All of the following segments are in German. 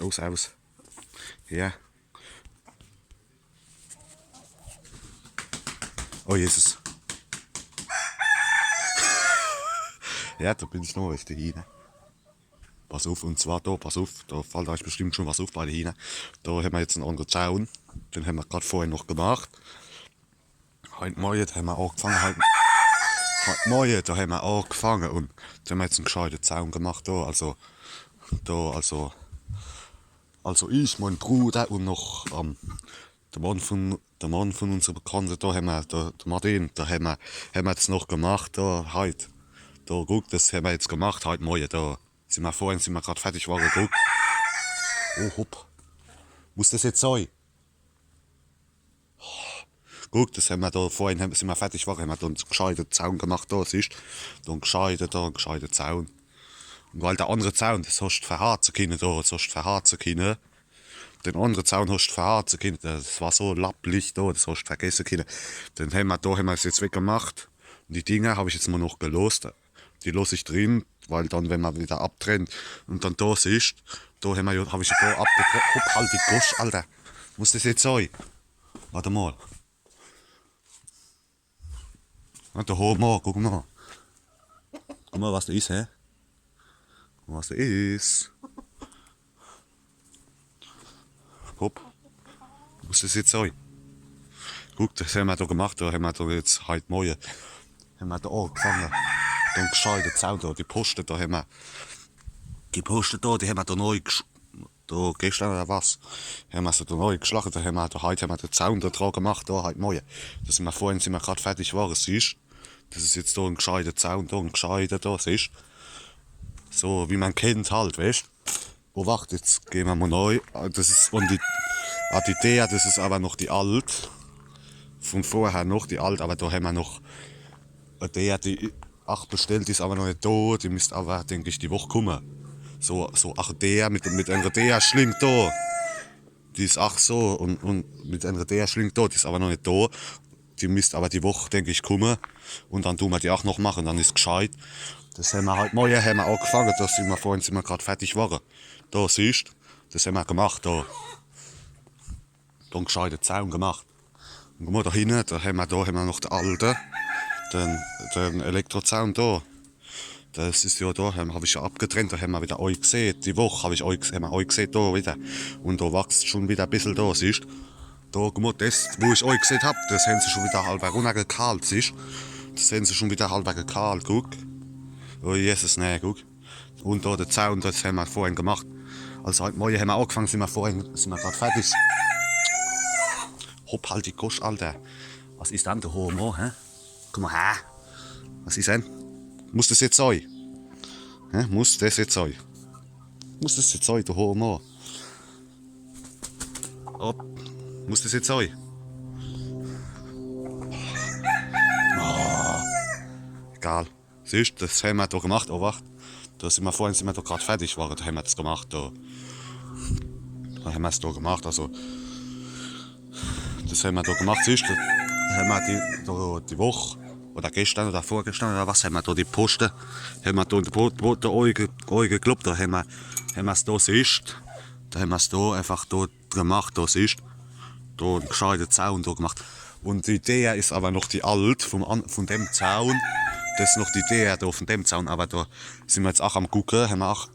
Aus. Ja. Oh Jesus. Ja, da bin ich noch auf der Hine. Pass auf, und zwar da, pass auf, da fällt euch bestimmt schon was auf bei der Hine. Da haben wir jetzt einen anderen Zaun. Den haben wir gerade vorhin noch gemacht. Heute Morgen haben wir angefangen, heute Morgen, da haben wir angefangen und da haben wir jetzt einen gescheiten Zaun gemacht da, also ich, mein Bruder und noch der Mann von unserer Bekannten, da haben wir, der Martin, da haben wir jetzt noch gemacht, da, heute. Da, guck, das haben wir jetzt gemacht, heute Morgen, da sind wir gerade fertig geworden, guck. Oh, hopp. Muss das jetzt sein? Guck, das haben wir da vorhin, sind wir fertig geworden, haben wir da einen gescheiten Zaun gemacht, da, siehst du? Da einen gescheiten Zaun. Und weil der andere Zaun, das hast du verharzen können, da, das hast du verharzen können. Den anderen Zaun hast du verharzen können, das war so lapplich da, das hast du vergessen können. Dann haben wir es jetzt weggemacht. Und die Dinge habe ich jetzt mal noch gelost. Die lasse ich drin, weil dann, wenn man wieder abtrennt und dann da siehst, da habe ich da abgetrennt. Hopp, halt die Gosch, Alter. Muss das jetzt sein? Warte mal. Da hoch mal, guck mal. Guck mal, was da ist, hä? Guck mal, was da ist. Hopp. Muss das jetzt sein? Guck, das haben wir da gemacht, da haben wir da jetzt heute Morgen haben wir da angefangen. Da einen gescheiten Zaun da, die Posten, da haben wir die Posten da, die haben wir da neu da gestern oder was, haben wir sie da neu geschlagen, da heute haben wir den Zaun da dran gemacht, da heute Morgen. Da sind wir gerade fertig geworden, siehst du? Das ist jetzt da ein gescheiter Zaun, da ein gescheiter da, siehst du? So wie man kennt halt, weißt du? Oh, warte, jetzt gehen wir mal neu. Das ist von die Idee, das ist aber noch die alt. Von vorher noch die alt, aber da haben wir noch die 8 bestellt, die ist aber noch nicht da, die müsste aber, denke ich, die Woche kommen. So ach der mit einer der schlingt da. Die ist ach so und mit einer der schlingt da, die ist aber noch nicht da. Die müsste aber die Woche, denke ich, kommen. Und dann tun wir die auch noch machen, dann ist gescheit. Das haben wir halt morgen haben wir angefangen, vorhin sind wir gerade fertig geworden. Da siehst du, das haben wir gemacht, da. Da einen gescheiten Zaun gemacht. Und guck mal da hinten, da haben wir noch den alten, den Elektrozaun da. Das ist ja da, habe ich ja abgetrennt, da haben wir wieder euch gesehen. Die Woche haben wir euch gesehen, da wieder. Und da wächst schon wieder ein bisschen da, siehst du? Da, guck mal, das, wo ich euch gesehen hab, das haben sie schon wieder halb runtergekahlt, siehst du? Das haben sie schon wieder halb gekahlt, guck. Oh Jesus, nee, guck. Und da der Zaun, das haben wir vorhin gemacht. Also heute Morgen haben wir angefangen, sind wir gerade fertig. Hopp, halt die Gosch, Alter. Was ist denn der Homo, hä? Komm mal her. Was ist denn? Muss das jetzt sein? Hä? Muss das jetzt sein? Muss das jetzt sein, der Homo? Hopp. Muss das jetzt sein? Oh. Egal. Siehst du, das haben wir da gemacht. Oh, wacht. Vorhin sind wir da gerade fertig geworden. Da haben wir das gemacht. Da haben wir es da gemacht. Also, das haben wir da gemacht. Siehst du, da haben wir die Woche oder gestern oder vorgestern oder was, haben wir da die Posten, haben wir da in der Augen geklappt, da haben wir es da, siehst da haben wir es da einfach da gemacht, da siehst da einen gescheiten Zaun da gemacht. Und die Idee ist aber noch die alt von dem Zaun, das ist noch die Idee da von dem Zaun, aber da sind wir jetzt auch am gucken, haben wir auch,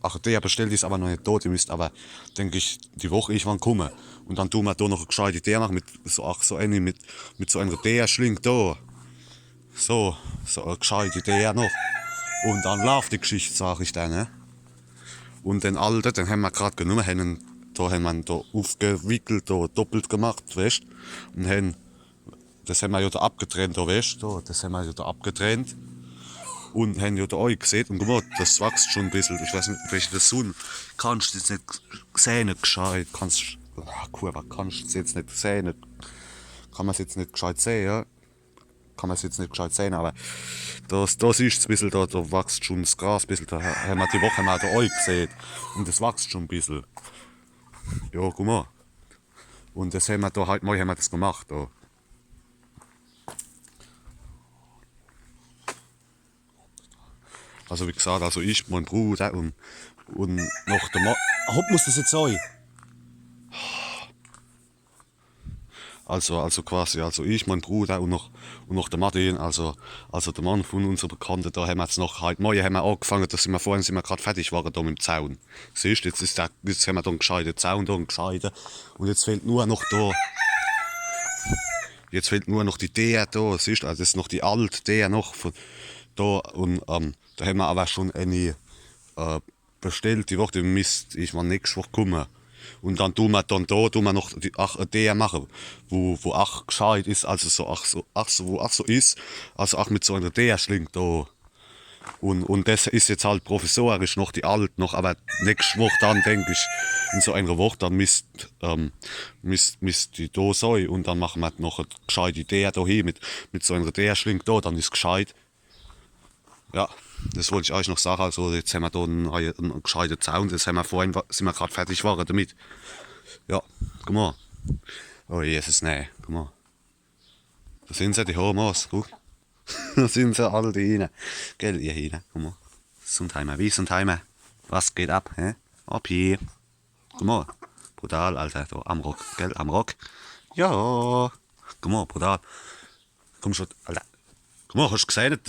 ach der bestellt ist aber noch nicht da, die müsste aber, denke ich, die Woche irgendwann kommen. Und dann tun wir da noch eine gescheite Idee machen, mit so einer Idee schlingt da. So eine gescheite Idee noch. Und dann läuft die Geschichte, sag ich dann. Ne? Und den alten, den haben wir gerade genommen, haben wir da aufgewickelt, da doppelt gemacht, weißt und das haben wir ja da abgetrennt, da, weißt das haben wir ja da abgetrennt. Und haben ja da euch gesehen, und guck mal, das wächst schon ein bisschen. Ich weiß nicht, welche das so kannst du jetzt nicht sehen, gescheit. Kannst du jetzt nicht sehen. Kann man es jetzt nicht gescheit sehen, ja? Kann man es jetzt nicht gescheit sehen, aber da siehst du ein bisschen, da wächst schon das Gras ein bisschen. Da haben wir die Woche mal da euch gesehen. Und das wächst schon ein bisschen. Ja, guck mal. Und das haben wir da heute mal das gemacht. Da. Also wie gesagt, also ich, mein Bruder und noch der Mann. Hopp muss das jetzt sein. Also quasi, also ich, mein Bruder und noch der Martin, also der Mann von unserer Bekannten, da haben wir jetzt noch, heute Morgen haben wir angefangen, vorhin sind wir gerade fertig waren da mit dem Zaun. Siehst du, jetzt haben wir da einen gescheiten Zaun, da einen gescheiten, und jetzt fehlt nur noch die der da, siehst du, also das ist noch die alte der noch von da, und da haben wir aber schon eine bestellt, die Woche, Mist, ich mal nächste Woche kommen. Und dann tun wir noch der machen, wo auch gescheit ist, also wo auch so ist, also auch mit so einer der schlingt da. Und das ist jetzt halt professorisch noch die alt noch, aber nächste Woche dann denke ich, in so einer Woche dann misst die da sein, und dann machen wir noch eine gescheite Idee da hin mit so einer der schlingt da, dann ist gescheit. Ja, das wollte ich euch noch sagen. Also jetzt haben wir da einen gescheiten Zaun. Das haben wir vorhin, sind wir gerade fertig waren damit. Ja, guck mal. Oh Jesus, nein, guck mal. Da sind sie, die Homos, guck. Da sind sie alle rein. Gell, ihr hin, guck mal. Sundheimer, wie Sundheimer? Was geht ab, hä? Ab hier. Guck mal. Brutal, Alter, da am Rock, gell, am Rock. Ja, guck mal, brutal. Komm schon, Alter. Guck mal, hast du gesehen?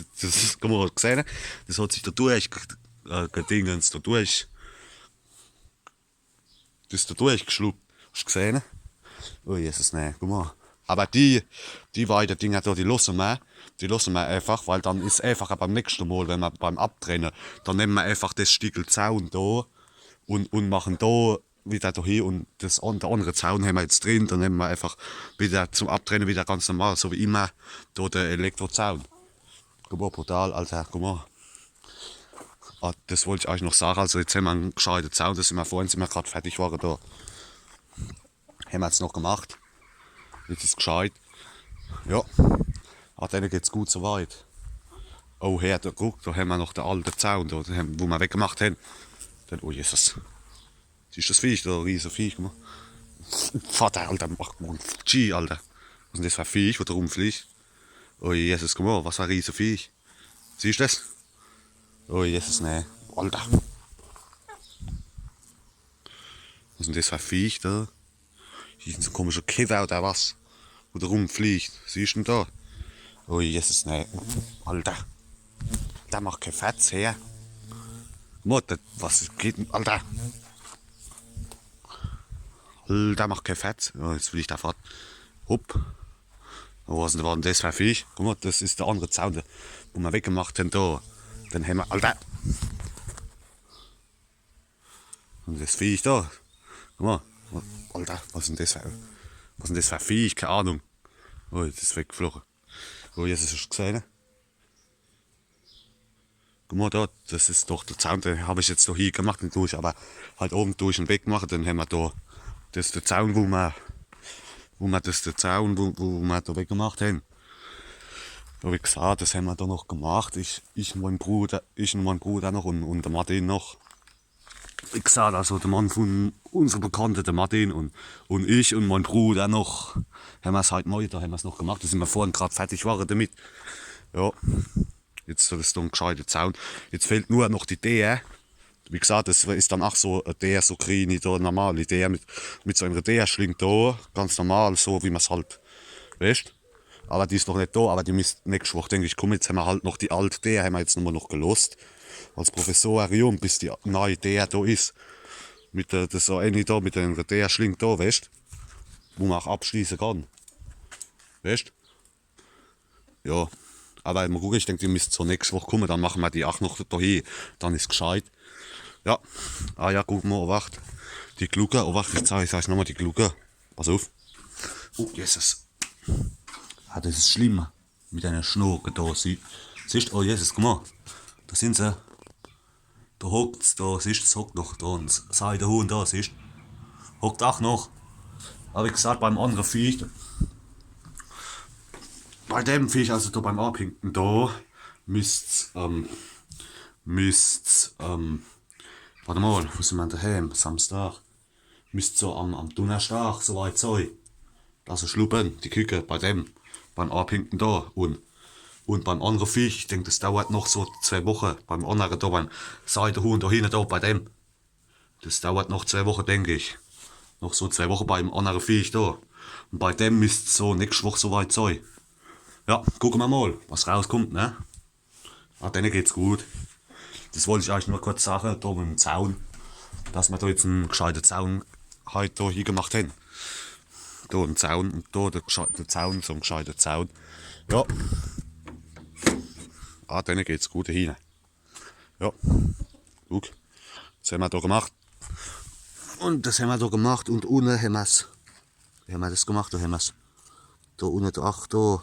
Guck mal, hast du gesehen? Das hat sich da gedingens, das ist da durchgeschluckt. Hast du gesehen? Oh Jesus, nein, guck mal. Aber die beiden Dinger da, die lassen wir einfach, weil dann ist einfach beim nächsten Mal, wenn wir beim Abtrennen, dann nehmen wir einfach das Stückel Zaun da und machen da wieder da hin, und der andere Zaun haben wir jetzt drin, dann nehmen wir einfach wieder zum Abtrennen wieder ganz normal, so wie immer, da der Elektrozaun. Guck mal, brutal, Alter, guck mal. Ah, das wollte ich euch noch sagen, also jetzt haben wir einen gescheiten Zaun, vorhin sind wir gerade fertig waren da. Haben wir jetzt noch gemacht. Jetzt ist es gescheit. Ja, denen geht es gut soweit. Oh, her, da, guck, da haben wir noch den alten Zaun, da, wo wir weggemacht haben. Dann, oh Jesus. Siehst du das Viech, da riesen Viech, guck mal. Vater, Alter, mach mal G, Alter. Was ist denn das für ein Viech, das da rumfliegt? Oh Jesus, guck mal, was für ein riesen Viech. Siehst du das? Oh Jesus, nee. Alter. Was ist denn das für ein Viech da? Hier ist so ein komischer Killer oder was? Wo der rumfliegt. Siehst du ihn da? Oh Jesus, nee. Alter. Der macht kein Fetz her. Mutter, was geht denn? Alter. Der macht kein Fetz. Oh, jetzt will ich da fort. Hopp. Oh, was war denn das für ein Viech? Guck mal, das ist der andere Zaun, wo wir weggemacht haben da. Dann haben wir. Alter. Und das Viech da. Guck mal. Alter, was ist denn das für ein Viech? Keine Ahnung. Oh, jetzt ist es weggeflogen. Oh, jetzt hast du es gesehen. Guck mal da, das ist doch der Zaun, den habe ich jetzt hier gemacht und durch, aber halt oben durch und weg gemacht. Dann haben wir da, das ist der Zaun, wo wir da weggemacht haben. Da wie gesagt, das haben wir da noch gemacht. Ich und mein Bruder noch und der Martin noch. Wie gesagt, also der Mann von unserer Bekannten, der Martin und ich und mein Bruder noch, haben wir es halt neu, da haben wir es noch gemacht. Da sind wir vorhin gerade fertig waren damit. Ja, jetzt ist da ein gescheiter Zaun. Jetzt fehlt nur noch die der. Wie gesagt, das ist dann auch so der, so kleine, da normale der mit so einer der schlingt da, ganz normal, so wie man es halt, weißt. Aber die ist noch nicht da, aber die müsste nächste Woche, denke ich, kommen. Jetzt haben wir halt noch die alte der, haben wir jetzt noch gelost. Als Professorium, bis die neue der da ist. Mit der, das so eine da, mit einer der schlingt da, weißt. Wo man auch abschließen kann. Weißt? Ja. Aber mal gucken, ich denke, die müsste zur nächsten Woche kommen, dann machen wir die auch noch da hin. Dann ist es gescheit. Ja. Ah ja, guck mal, wacht. Die Glucke, oh wacht, ich zeige euch nochmal die Glucke. Pass auf. Oh, Jesus. Ah, das ist schlimm. Mit einer Schnurke da. Siehst du, oh Jesus, guck mal. Da sind sie. Da hockt's, da siehst du, es hockt noch da. Und sei der Huhn da, siehst du. Hockt auch noch. Aber wie gesagt, beim anderen Viech. Bei dem Viech, also da beim Abhinken, da müsst's, warte mal, wo sind wir daheim? Samstag. Müsst so am Donnerstag so weit sein. Also schluppen, die Küche bei dem, beim Abhinken da. Und beim anderen Viech, ich denke, das dauert noch so 2 Wochen. Beim anderen da, beim Seidenhuhn da hinten da, bei dem. Das dauert noch 2 Wochen, denke ich. Noch so 2 Wochen beim anderen Viech da. Und bei dem müsste es so nächste Woche soweit sein. Ja, gucken wir mal, was rauskommt, ne? Ah, denen geht's gut. Das wollte ich euch nur kurz sagen, da mit dem Zaun, dass wir da jetzt einen gescheiten Zaun heute hier gemacht haben. Da ein Zaun und da der Zaun, so ein gescheiter Zaun. Ja. Ah, denen geht's gut hin. Ja. Guck. Das haben wir da gemacht. Und das haben wir da gemacht und unten haben wir es. Wie haben wir das gemacht? Da haben wir es. Da unten, da, ach, da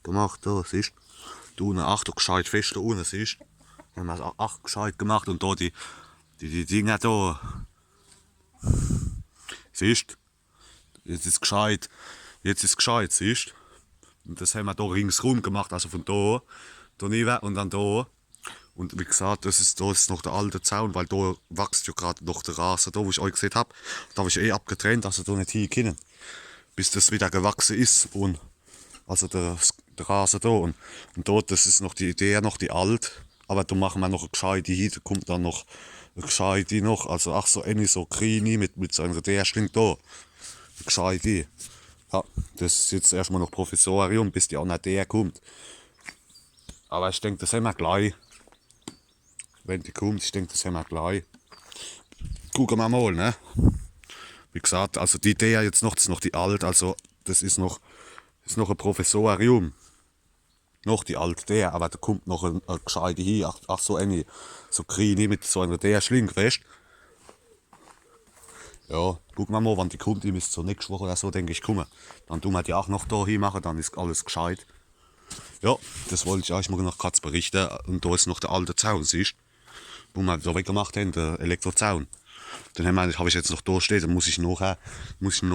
gemacht, da, siehst du. Da unten, ach, da gescheit fest, da unten, siehst du. Da haben wir es ach gescheit gemacht und da die Dinger da. Siehst du. Jetzt ist gescheit. Jetzt ist gescheit, siehst du. Und das haben wir da ringsrum gemacht, also von da neben und dann da. Und wie gesagt, da ist noch der alte Zaun, weil da wächst ja gerade noch der Rasen, da wo ich euch gesehen habe. Da habe ich abgetrennt, dass er da nicht hin können. Bis das wieder gewachsen ist. Und also der Rasen da. Und dort, das ist noch die Idee, noch die alt. Aber da machen wir noch eine gescheite hin, da kommt dann noch eine gescheite noch. Also ach so ähnlich so Krini mit so einer der schlingt da. Eine gescheite. Ja, das ist jetzt erstmal noch Provisorium, bis die andere der kommt. Aber ich denke, das haben wir gleich. Wenn die kommt, ich denke, das haben wir gleich. Gucken wir mal, ne? Wie gesagt, also die Idee jetzt noch, das ist noch die alte, also das ist noch ein Provisorium. Noch die alte der, aber da kommt noch ein gescheite hier, ach so eine, so Krini mit so einer der Schling, weißt. Ja, gucken wir mal, wann die kommt, die müsste so nächste Woche oder so, denke ich, kommen. Dann tun wir die auch noch da hin machen, dann ist alles gescheit. Ja, das wollte ich euch mal noch kurz berichten. Und da ist noch der alte Zaun, siehst du? Wo wir da weggemacht haben, der Elektrozaun. Den habe ich jetzt noch da stehen, den muss ich noch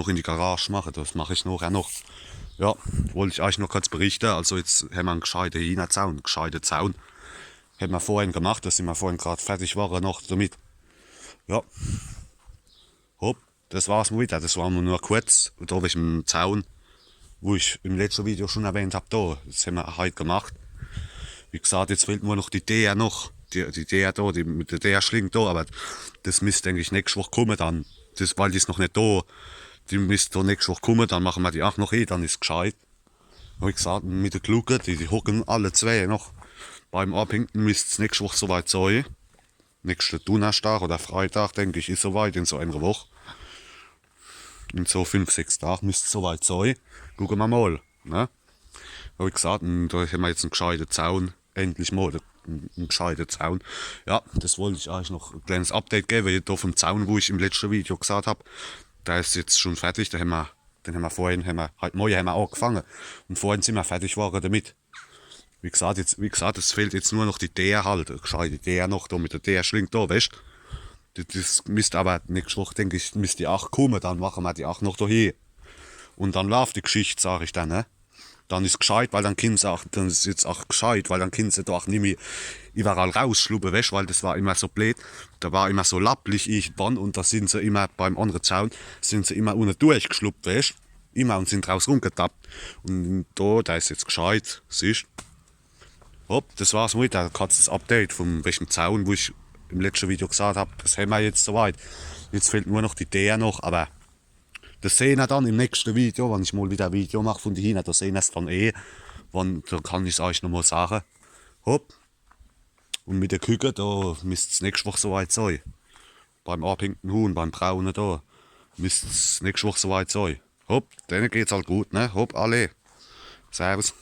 in die Garage machen, das mache ich nachher noch. Ja, wollte ich euch noch kurz berichten. Also jetzt haben wir einen gescheiten Hina-Zaun, einen gescheiten Zaun. Haben wir vorhin gemacht, da sind wir vorhin gerade fertig waren noch damit. Ja. Hopp, das war's mal wieder. Das war nur kurz. Und da habe ich einen Zaun, wo ich im letzten Video schon erwähnt habe, da. Das haben wir heute gemacht. Wie gesagt, jetzt fehlt nur noch die der noch. Die der da, die mit der der schlingt da, aber das müsste, denke ich, nächste Woche kommen dann. Weil die ist noch nicht da. Die müsste da nächste Woche kommen, dann machen wir die auch noch dann ist gescheit. Wie gesagt, mit der Glucke, die hocken alle zwei noch. Beim Abhängen müsste es nächste Woche soweit sein. Nächste Donnerstag oder Freitag, denke ich, ist soweit in so einer Woche. In so 5, 6 Tagen müsste es soweit sein. Gucken wir mal. Ne? Wie gesagt, da haben wir jetzt einen gescheiten Zaun. Endlich mal einen gescheiten Zaun. Ja, das wollte ich euch noch ein kleines Update geben. Hier vom Zaun, wo ich im letzten Video gesagt habe, der ist jetzt schon fertig. Den haben wir vorhin, heute Morgen haben wir angefangen. Und vorhin sind wir fertig geworden damit. Wie gesagt, es fehlt jetzt nur noch die der halt. Gescheite der noch, da mit der der schlingt da, weißt du? Das müsste aber nächste Woche, denke ich, müsste die auch kommen. Dann machen wir die auch noch dahin. Und dann läuft die Geschichte, sage ich dann, ne? Dann ist gescheit, weil dann dann ist jetzt auch gescheit, weil dann können sie doch nicht mehr überall rausschluppen, weißt, weil das war immer so blöd. Da war immer so lapplich irgendwann und da sind sie immer beim anderen Zaun, sind sie immer unten durchgeschluppt, weißt, immer und sind raus rumgetappt. Und da ist jetzt gescheit, siehst. Hopp, das war's mit, da kannst das Update von welchem Zaun, wo ich im letzten Video gesagt habe, das haben wir jetzt soweit. Jetzt fehlt nur noch die der noch, aber das sehen wir dann im nächsten Video, wenn ich mal wieder ein Video mache von dahin, da sehen wir es dann da kann ich es euch nochmal sagen. Hopp. Und mit der Küche, da müsste es nächste Woche soweit sein. Beim abhängten Huhn, beim Braunen da, müsste es nächste Woche soweit sein. Hopp, denen geht's halt gut, ne? Hopp, alle. Servus.